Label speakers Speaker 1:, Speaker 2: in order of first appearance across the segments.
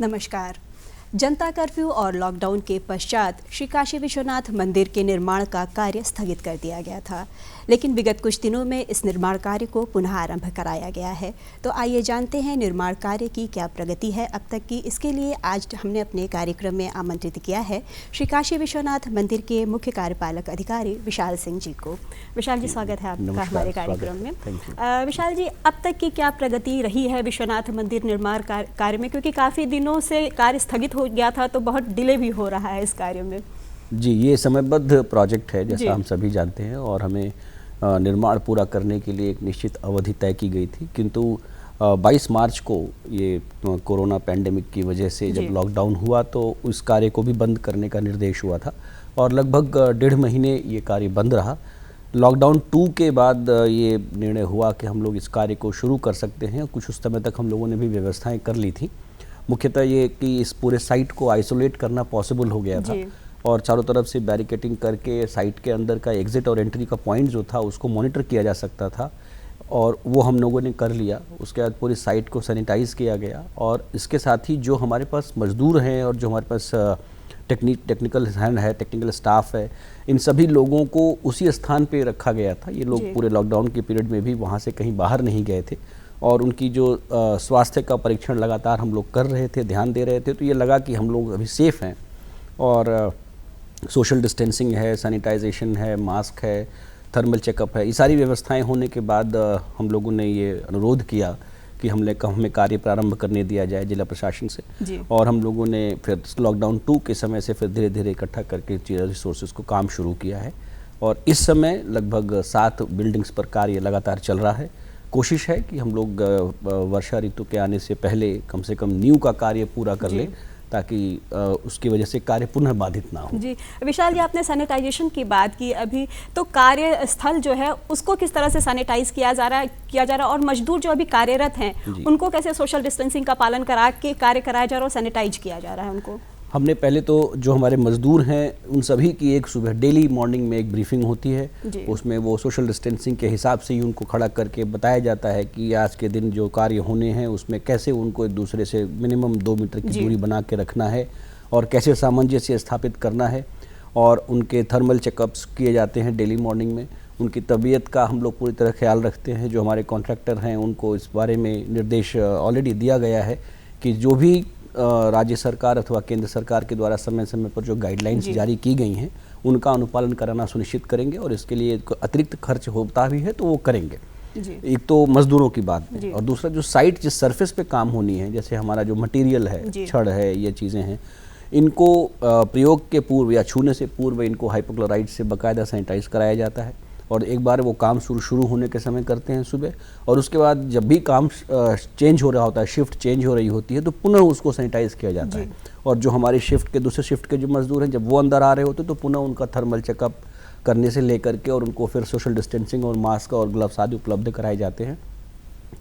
Speaker 1: नमस्कार। जनता कर्फ्यू और लॉकडाउन के पश्चात श्री काशी विश्वनाथ मंदिर के निर्माण का कार्य स्थगित कर दिया गया था, लेकिन विगत कुछ दिनों में इस निर्माण कार्य को पुनः आरंभ कराया गया है। तो आइए जानते हैं निर्माण कार्य की क्या प्रगति है अब तक की। इसके लिए आज हमने अपने कार्यक्रम में आमंत्रित किया है श्री काशी विश्वनाथ मंदिर के मुख्य कार्यपालक अधिकारी विशाल सिंह जी को। विशाल जी, स्वागत है आपका हमारे कार्यक्रम में। विशाल जी, अब तक की क्या प्रगति रही है विश्वनाथ मंदिर निर्माण कार्य में, क्योंकि काफ़ी दिनों से कार्य स्थगित हो गया था तो बहुत डिले भी हो रहा है इस कार्य में।
Speaker 2: जी, ये समयबद्ध प्रोजेक्ट है जैसा हम सभी जानते हैं, और हमें निर्माण पूरा करने के लिए एक निश्चित अवधि तय की गई थी, किंतु 22 मार्च को ये कोरोना पैंडेमिक की वजह से जब लॉकडाउन हुआ तो उस कार्य को भी बंद करने का निर्देश हुआ था और लगभग 1.5 महीने ये कार्य बंद रहा। लॉकडाउन 2 के बाद ये निर्णय हुआ कि हम लोग इस कार्य को शुरू कर सकते हैं। कुछ उस समय तक हम लोगों ने भी व्यवस्थाएं कर ली थी, मुख्यतः ये कि इस पूरे साइट को आइसोलेट करना पॉसिबल हो गया था और चारों तरफ से बैरिकेटिंग करके साइट के अंदर का एग्जिट और एंट्री का पॉइंट जो था उसको मॉनिटर किया जा सकता था, और वो हम लोगों ने कर लिया। उसके बाद पूरी साइट को सैनिटाइज़ किया गया और इसके साथ ही जो हमारे पास मजदूर हैं और जो हमारे पास टेक्निकल हैंड है, टेक्निकल स्टाफ है, इन सभी लोगों को उसी स्थान पे रखा गया था। ये लोग पूरे लॉकडाउन के पीरियड में भी वहाँ से कहीं बाहर नहीं गए थे और उनकी जो स्वास्थ्य का परीक्षण लगातार हम लोग कर रहे थे, ध्यान दे रहे थे। तो ये लगा कि हम लोग अभी सेफ़ हैं और सोशल डिस्टेंसिंग है, सैनिटाइजेशन है, मास्क है, थर्मल चेकअप है, ये सारी व्यवस्थाएं होने के बाद हम लोगों ने ये अनुरोध किया कि हमें कार्य प्रारंभ करने दिया जाए जिला प्रशासन से। और हम लोगों ने फिर लॉकडाउन 2 के समय से फिर धीरे धीरे इकट्ठा करके रिसोर्सेज को काम शुरू किया है और इस समय लगभग 7 बिल्डिंग्स पर कार्य लगातार चल रहा है। कोशिश है कि हम लोग वर्षा ऋतु के आने से पहले कम से कम नींव का कार्य पूरा कर लें, ताकि उसकी वजह से कार्य पुनः बाधित ना हो। जी
Speaker 1: विशाल जी, आपने सैनिटाइजेशन की बात की अभी, तो कार्यस्थल जो है उसको किस तरह से सैनिटाइज किया जा रहा है और मजदूर जो अभी कार्यरत हैं उनको कैसे सोशल डिस्टेंसिंग का पालन करा के कार्य कराया जा रहा है और सैनिटाइज किया जा रहा है उनको?
Speaker 2: हमने पहले तो जो हमारे मजदूर हैं उन सभी की एक सुबह डेली मॉर्निंग में एक ब्रीफिंग होती है, उसमें वो सोशल डिस्टेंसिंग के हिसाब से ही उनको खड़ा करके बताया जाता है कि आज के दिन जो कार्य होने हैं उसमें कैसे उनको एक दूसरे से मिनिमम 2 मीटर की दूरी बना के रखना है और कैसे सामंजस्य स्थापित करना है। और उनके थर्मल चेकअप्स किए जाते हैं डेली मॉर्निंग में। उनकी तबीयत का हम लोग पूरी तरह ख्याल रखते हैं। जो हमारे कॉन्ट्रैक्टर हैं उनको इस बारे में निर्देश ऑलरेडी दिया गया है कि जो भी राज्य सरकार अथवा केंद्र सरकार के द्वारा समय समय पर जो गाइडलाइंस जारी की गई हैं उनका अनुपालन कराना सुनिश्चित करेंगे और इसके लिए अतिरिक्त खर्च होता भी है तो वो करेंगे। एक तो मजदूरों की बात है और दूसरा जो साइट जिस सरफेस पे काम होनी है, जैसे हमारा जो मटेरियल है, छड़ है, ये चीज़ें हैं, इनको प्रयोग के पूर्व या छूने से पूर्व इनको हाइपोक्लोराइड से बाकायदा सैनिटाइज कराया जाता है और एक बार वो काम शुरू होने के समय करते हैं सुबह, और उसके बाद जब भी काम चेंज हो रहा होता है, शिफ्ट चेंज हो रही होती है, तो पुनः उसको सैनिटाइज किया जाता है। और जो हमारी शिफ्ट के दूसरे शिफ्ट के जो मजदूर हैं जब वो अंदर आ रहे होते हैं तो पुनः उनका थर्मल चेकअप करने से लेकर के और उनको फिर सोशल डिस्टेंसिंग और मास्क और ग्लव्स आदि उपलब्ध कराए जाते हैं।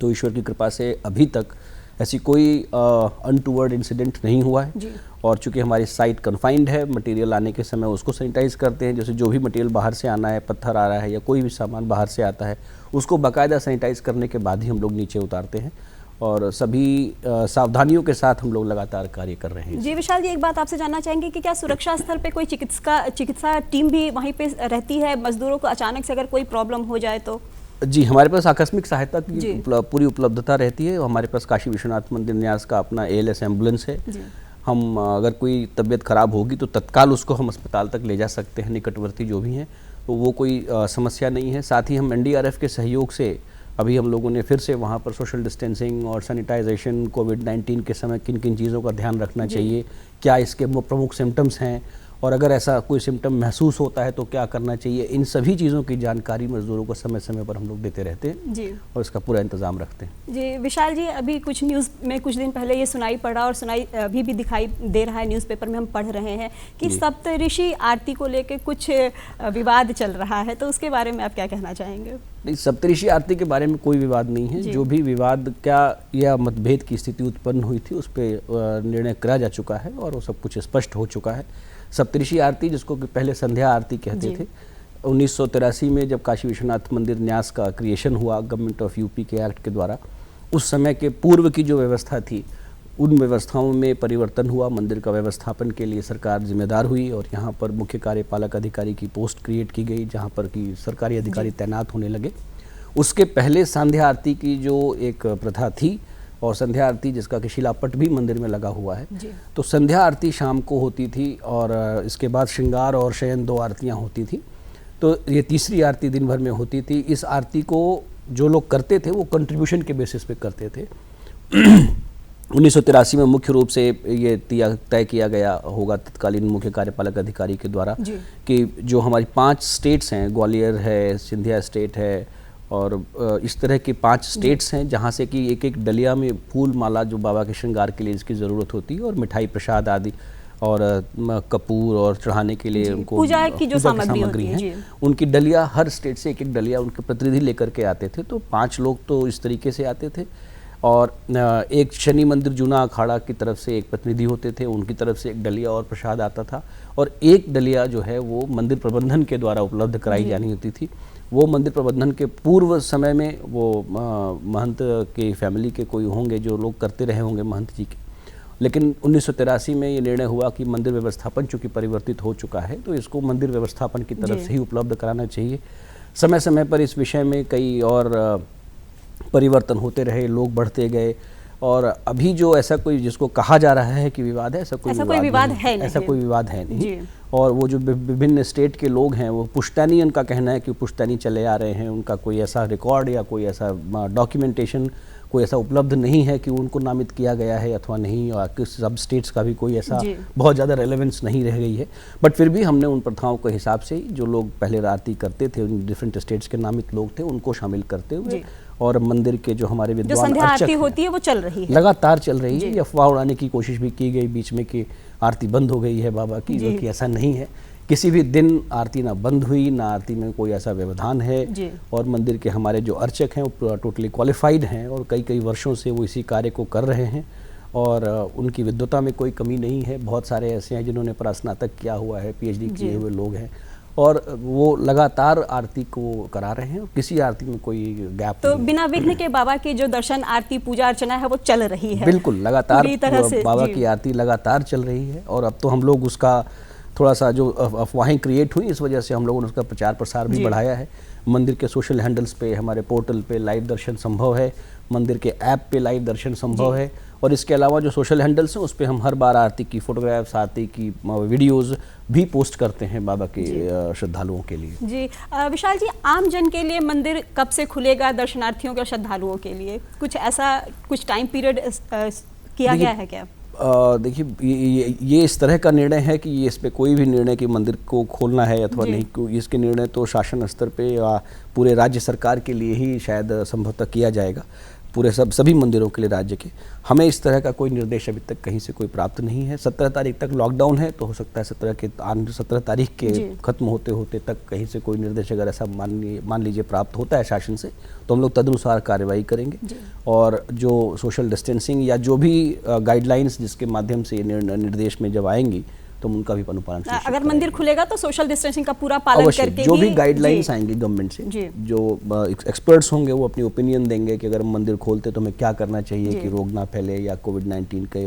Speaker 2: तो ईश्वर की कृपा से अभी तक ऐसी कोई अनटूवर्ड इंसिडेंट नहीं हुआ है। और चूंकि हमारी साइट कन्फाइंड है, मटेरियल आने के समय उसको सैनिटाइज करते हैं। जैसे जो भी मटेरियल बाहर से आना है, पत्थर आ रहा है या कोई भी सामान बाहर से आता है, उसको बाकायदा सैनिटाइज करने के बाद ही हम लोग नीचे उतारते हैं और सभी सावधानियों के साथ हम लोग लगातार कार्य कर रहे हैं।
Speaker 1: जी विशाल जी, एक बात आपसे जानना चाहेंगे कि क्या सुरक्षा स्थल पे कोई चिकित्सा टीम भी वहीं पे रहती है मजदूरों को अचानक से अगर कोई प्रॉब्लम हो जाए तो?
Speaker 2: जी, हमारे पास आकस्मिक सहायता की पूरी उपलब्धता रहती है। हमारे पास काशी विश्वनाथ मंदिर न्यास का अपना ALS एम्बुलेंस है। हम अगर कोई तबीयत खराब होगी तो तत्काल उसको हम अस्पताल तक ले जा सकते हैं, निकटवर्ती जो भी हैं, तो वो कोई समस्या नहीं है। साथ ही हम NDRF के सहयोग से अभी हम लोगों ने फिर से वहाँ पर सोशल डिस्टेंसिंग और सैनिटाइजेशन, कोविड-19 के समय किन किन चीज़ों का ध्यान रखना चाहिए, क्या इसके प्रमुख सिम्टम्स हैं और अगर ऐसा कोई सिम्टम महसूस होता है तो क्या करना चाहिए, इन सभी चीज़ों की जानकारी मजदूरों को समय समय पर हम लोग देते रहते हैं और इसका पूरा इंतजाम रखते हैं।
Speaker 1: जी विशाल जी, अभी कुछ न्यूज़ में कुछ दिन पहले ये सुनाई पड़ा और अभी भी दिखाई दे रहा है, न्यूज़पेपर में हम पढ़ रहे हैं कि सप्तऋषि आरती को लेकर कुछ विवाद चल रहा है, तो उसके बारे में आप क्या कहना चाहेंगे?
Speaker 2: नहीं, सप्तऋषि आरती के बारे में कोई विवाद नहीं है। जो भी विवाद क्या या मतभेद की स्थिति उत्पन्न हुई थी उस पर निर्णय करा जा चुका है और वो सब कुछ स्पष्ट हो चुका है। सप्तऋषि आरती, जिसको कि पहले संध्या आरती कहते थे, 1983 में जब काशी विश्वनाथ मंदिर न्यास का क्रिएशन हुआ गवर्नमेंट ऑफ यूपी के एक्ट के द्वारा, उस समय के पूर्व की जो व्यवस्था थी उन व्यवस्थाओं में परिवर्तन हुआ, मंदिर का व्यवस्थापन के लिए सरकार जिम्मेदार हुई और यहाँ पर मुख्य कार्यपालक अधिकारी की पोस्ट क्रिएट की गई, जहाँ पर कि सरकारी अधिकारी तैनात होने लगे। उसके पहले संध्या आरती की जो एक प्रथा थी, और संध्या आरती जिसका कि शिलापट भी मंदिर में लगा हुआ है, तो संध्या आरती शाम को होती थी और इसके बाद श्रृंगार और शयन 2 आरतियाँ होती थी। तो ये तीसरी आरती दिन भर में होती थी। इस आरती को जो लोग करते थे वो कंट्रीब्यूशन के बेसिस पे करते थे। 1983 में मुख्य रूप से ये तय किया गया होगा तत्कालीन मुख्य कार्यपालक अधिकारी के द्वारा कि जो हमारी 5 स्टेट्स हैं, ग्वालियर है, सिंधिया स्टेट है और इस तरह के 5 स्टेट्स हैं जहाँ से कि एक एक डलिया में फूल माला जो बाबा के श्रृंगार के लिए इसकी ज़रूरत होती है और मिठाई प्रसाद आदि और कपूर और चढ़ाने के लिए उनको
Speaker 1: पूजा की जो सामग्री
Speaker 2: है, उनकी डलिया हर स्टेट से एक एक डलिया उनके प्रतिनिधि लेकर के आते थे। तो 5 लोग तो इस तरीके से आते थे और एक शनि मंदिर जूना अखाड़ा की तरफ से एक प्रतिनिधि होते थे, उनकी तरफ से एक डलिया और प्रसाद आता था और एक डलिया जो है वो मंदिर प्रबंधन के द्वारा उपलब्ध कराई जानी होती थी। वो मंदिर प्रबंधन के पूर्व समय में वो महंत के फैमिली के कोई होंगे जो लोग करते रहे होंगे महंत जी के, लेकिन 1983 में ये निर्णय हुआ कि मंदिर व्यवस्थापन चूँकि परिवर्तित हो चुका है तो इसको मंदिर व्यवस्थापन की तरफ से ही उपलब्ध कराना चाहिए। समय समय पर इस विषय में कई और परिवर्तन होते रहे, लोग बढ़ते गए और अभी जो ऐसा कोई जिसको कहा जा रहा है कि विवाद है, ऐसा कोई विवाद है नहीं। और वो जो विभिन्न स्टेट के लोग हैं वो पुश्तैनी, उनका कहना है कि पुश्तैनी चले आ रहे हैं, उनका कोई ऐसा रिकॉर्ड या कोई ऐसा डॉक्यूमेंटेशन कोई ऐसा उपलब्ध नहीं है कि उनको नामित किया गया है अथवा नहीं, और किस सब स्टेट्स का भी कोई ऐसा बहुत ज़्यादा रेलेवेंस नहीं रह गई है। बट फिर भी हमने उन प्रथाओं के हिसाब से जो लोग पहले आरती करते थे, उन डिफरेंट स्टेट्स के नामित लोग थे, उनको शामिल करते हुए और मंदिर के जो हमारे विद्वान
Speaker 1: आरती होती है वो चल रही है,
Speaker 2: लगातार चल रही है। अफवाह उड़ाने की कोशिश भी की गई बीच में कि आरती बंद हो गई है बाबा की, जो कि ऐसा नहीं है। किसी भी दिन आरती ना बंद हुई, ना आरती में कोई ऐसा व्यवधान है और मंदिर के हमारे जो अर्चक हैं वो टोटली क्वालिफाइड हैं और कई कई वर्षों से वो इसी कार्य को कर रहे हैं और उनकी विद्वता में कोई कमी नहीं है। बहुत सारे ऐसे हैं जिन्होंने परास्नातक किया हुआ है, PhD किए हुए लोग हैं और वो लगातार आरती को करा रहे हैं और किसी आरती में कोई गैप
Speaker 1: तो बिना विघ्न के बाबा की जो दर्शन आरती पूजा अर्चना है वो चल रही है।
Speaker 2: बिल्कुल लगातार बाबा की आरती लगातार चल रही है और अब तो हम लोग उसका थोड़ा सा जो अफवाहें क्रिएट हुई इस वजह से हम लोगों ने उसका प्रचार प्रसार भी बढ़ाया है। मंदिर के सोशल हैंडल्स पे, हमारे पोर्टल पे लाइव दर्शन संभव है, मंदिर के ऐप पे लाइव दर्शन संभव है और इसके अलावा जो सोशल हैंडल्स हैं उस पे हम हर बार आरती की फोटोग्राफ्स, आरती की वीडियोस भी पोस्ट करते हैं बाबा के श्रद्धालुओं के लिए। जी
Speaker 1: विशाल जी, आम जन के लिए मंदिर कब से खुलेगा दर्शनार्थियों के, श्रद्धालुओं के लिए कुछ ऐसा कुछ टाइम पीरियड किया गया है क्या?
Speaker 2: देखिए ये इस तरह का निर्णय है कि ये इस पे कोई भी निर्णय कि मंदिर को खोलना है अथवा नहीं, इसके निर्णय तो शासन स्तर पे या पूरे राज्य सरकार के लिए ही शायद संभवतः किया जाएगा, पूरे सभी मंदिरों के लिए राज्य के। हमें इस तरह का कोई निर्देश अभी तक कहीं से कोई प्राप्त नहीं है। 17 तारीख तक लॉकडाउन है तो हो सकता है 17 तारीख के खत्म होते होते तक कहीं से कोई निर्देश अगर ऐसा मान लीजिए प्राप्त होता है शासन से तो हम लोग तदनुसार कार्रवाई करेंगे और जो सोशल डिस्टेंसिंग या जो भी गाइडलाइंस जिसके माध्यम से निर्देश में जब आएंगी तो उनका भी अनुपालन
Speaker 1: अगर मंदिर खुलेगा तो सोशल डिस्टेंसिंग का पूरा पालन करके
Speaker 2: जो भी गाइडलाइंस आएंगी गवर्नमेंट से, जो एक्सपर्ट्स होंगे वो अपनी ओपिनियन देंगे कि अगर हम मंदिर खोलते तो हमें क्या करना चाहिए कि रोग ना फैले या कोविड-19 के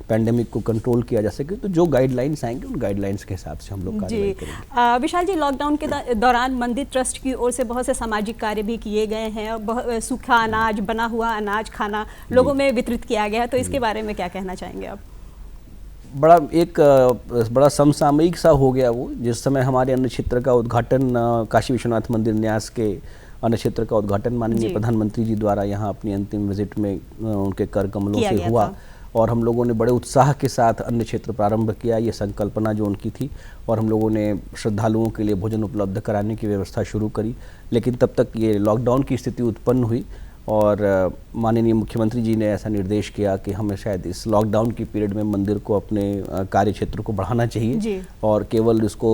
Speaker 2: पैंडेमिक को कंट्रोल किया जा सके, तो जो गाइडलाइंस आएंगे उन गाइडलाइंस के हिसाब से हम लोग कार्रवाई करेंगे।
Speaker 1: विशाल जी, लॉकडाउन के दौरान मंदिर ट्रस्ट की ओर से बहुत से सामाजिक कार्य भी किए गए हैं, सूखा अनाज, बना हुआ अनाज खाना लोगों में वितरित किया गया है, तो इसके बारे में क्या कहना चाहेंगे आप?
Speaker 2: बड़ा समसामयिक सा हो गया वो, जिस समय हमारे अन्न क्षेत्र का उद्घाटन काशी विश्वनाथ मंदिर न्यास के अन्न क्षेत्र का उद्घाटन माननीय प्रधानमंत्री जी द्वारा यहाँ अपनी अंतिम विजिट में उनके कर कमलों से हुआ और हम लोगों ने बड़े उत्साह के साथ अन्न क्षेत्र प्रारंभ किया, ये संकल्पना जो उनकी थी, और हम लोगों ने श्रद्धालुओं के लिए भोजन उपलब्ध कराने की व्यवस्था शुरू करी। लेकिन तब तक ये लॉकडाउन की स्थिति उत्पन्न हुई और माननीय मुख्यमंत्री जी ने ऐसा निर्देश किया कि हमें शायद इस लॉकडाउन की पीरियड में मंदिर को अपने कार्य क्षेत्र को बढ़ाना चाहिए और केवल इसको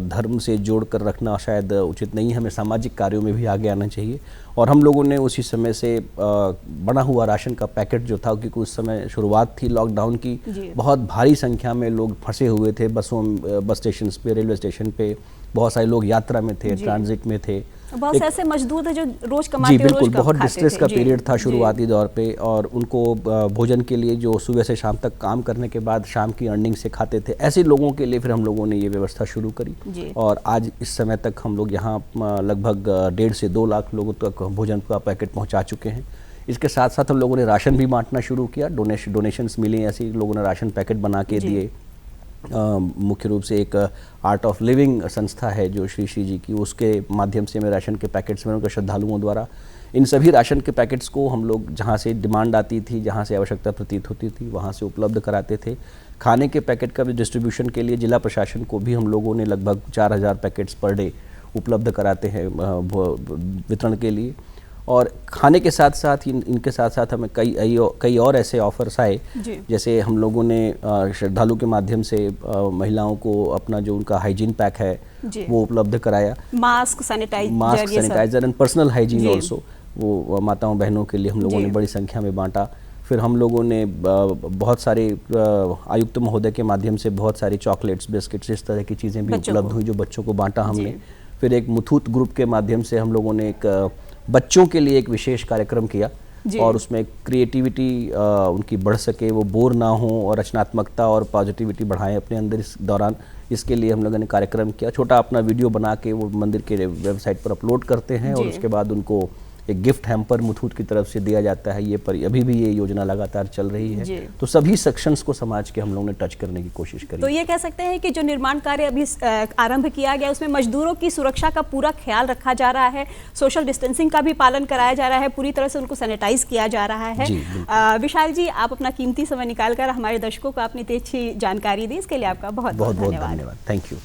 Speaker 2: धर्म से जोड़ कर रखना शायद उचित नहीं, हमें सामाजिक कार्यों में भी आगे आना चाहिए। और हम लोगों ने उसी समय से बना हुआ राशन का पैकेट जो था, क्योंकि उस समय शुरुआत थी लॉकडाउन की, बहुत भारी संख्या में लोग फंसे हुए थे बस स्टेशन पे, रेलवे स्टेशन पे, बहुत सारे लोग यात्रा में थे, ट्रांजिट में थे।
Speaker 1: बहुत से ऐसे मजदूर थे जो रोज कमाते
Speaker 2: जी
Speaker 1: थे,
Speaker 2: बिल्कुल,
Speaker 1: रोज
Speaker 2: बहुत
Speaker 1: खाते
Speaker 2: डिस्ट्रेस
Speaker 1: थे।
Speaker 2: का
Speaker 1: जी,
Speaker 2: पीरियड था
Speaker 1: जी।
Speaker 2: शुरुआती दौर पे, और उनको भोजन के लिए जो सुबह से शाम तक काम करने के बाद शाम की अर्निंग से खाते थे, ऐसे लोगों के लिए फिर हम लोगों ने ये व्यवस्था शुरू करी।
Speaker 1: जी।
Speaker 2: और आज इस समय तक हम लोग यहाँ लगभग 1.5 से 2 लाख लोगों तक भोजन का पैकेट पहुँचा चुके हैं। इसके साथ साथ हम लोगों ने राशन भी बांटना शुरू किया, डोनेशंस मिली, ऐसे लोगों ने राशन पैकेट बना के दिए। मुख्य रूप से एक आर्ट ऑफ लिविंग संस्था है जो श्री श्री जी की, उसके माध्यम से मैं राशन के पैकेट्स में उनके श्रद्धालुओं द्वारा इन सभी राशन के पैकेट्स को हम लोग जहाँ से डिमांड आती थी, जहाँ से आवश्यकता प्रतीत होती थी, वहाँ से उपलब्ध कराते थे। खाने के पैकेट का भी डिस्ट्रीब्यूशन के लिए जिला प्रशासन को भी हम लोगों ने लगभग 4000 पैकेट्स पर डे उपलब्ध कराते हैं वितरण के लिए। और खाने के साथ साथ इनके साथ साथ हमें कई और ऐसे ऑफर्स आए, जैसे हम लोगों ने श्रद्धालु के माध्यम से महिलाओं को अपना जो उनका हाइजीन पैक है वो उपलब्ध कराया,
Speaker 1: mask sanitizer
Speaker 2: and personal hygiene also, वो माताओं बहनों के लिए हम लोगों ने बड़ी संख्या में बांटा। फिर हम लोगों ने बहुत सारे आयुक्त महोदय के माध्यम से बहुत सारी चॉकलेट्स, बिस्किट्स, इस तरह की चीज़ें भी उपलब्ध हुई जो बच्चों को बांटा हमने। फिर एक मुथूट ग्रुप के माध्यम से हम लोगों ने एक बच्चों के लिए एक विशेष कार्यक्रम किया, और उसमें क्रिएटिविटी उनकी बढ़ सके, वो बोर ना हो और रचनात्मकता और पॉजिटिविटी बढ़ाएं अपने अंदर इस दौरान। इसके लिए हम लोगों ने कार्यक्रम किया, छोटा अपना वीडियो बना के वो मंदिर के वेबसाइट पर अपलोड करते हैं, और उसके बाद उनको एक गिफ्ट हैम्पर मुथूट की तरफ से दिया जाता है। ये पर अभी भी ये योजना लगातार चल रही है। तो सभी सेक्शंस को समाज के हम लोगों ने टच करने की कोशिश करी।
Speaker 1: तो ये कह सकते हैं कि जो निर्माण कार्य अभी आरंभ किया गया उसमें मजदूरों की सुरक्षा का पूरा ख्याल रखा जा रहा है, सोशल डिस्टेंसिंग का भी पालन कराया जा रहा है, पूरी तरह से उनको सैनिटाइज किया जा रहा है। विशाल जी, आप अपना कीमती समय निकालकर हमारे दर्शकों को अपनी अच्छी जानकारी दी, इसके लिए आपका बहुत बहुत धन्यवाद।
Speaker 2: Thank you.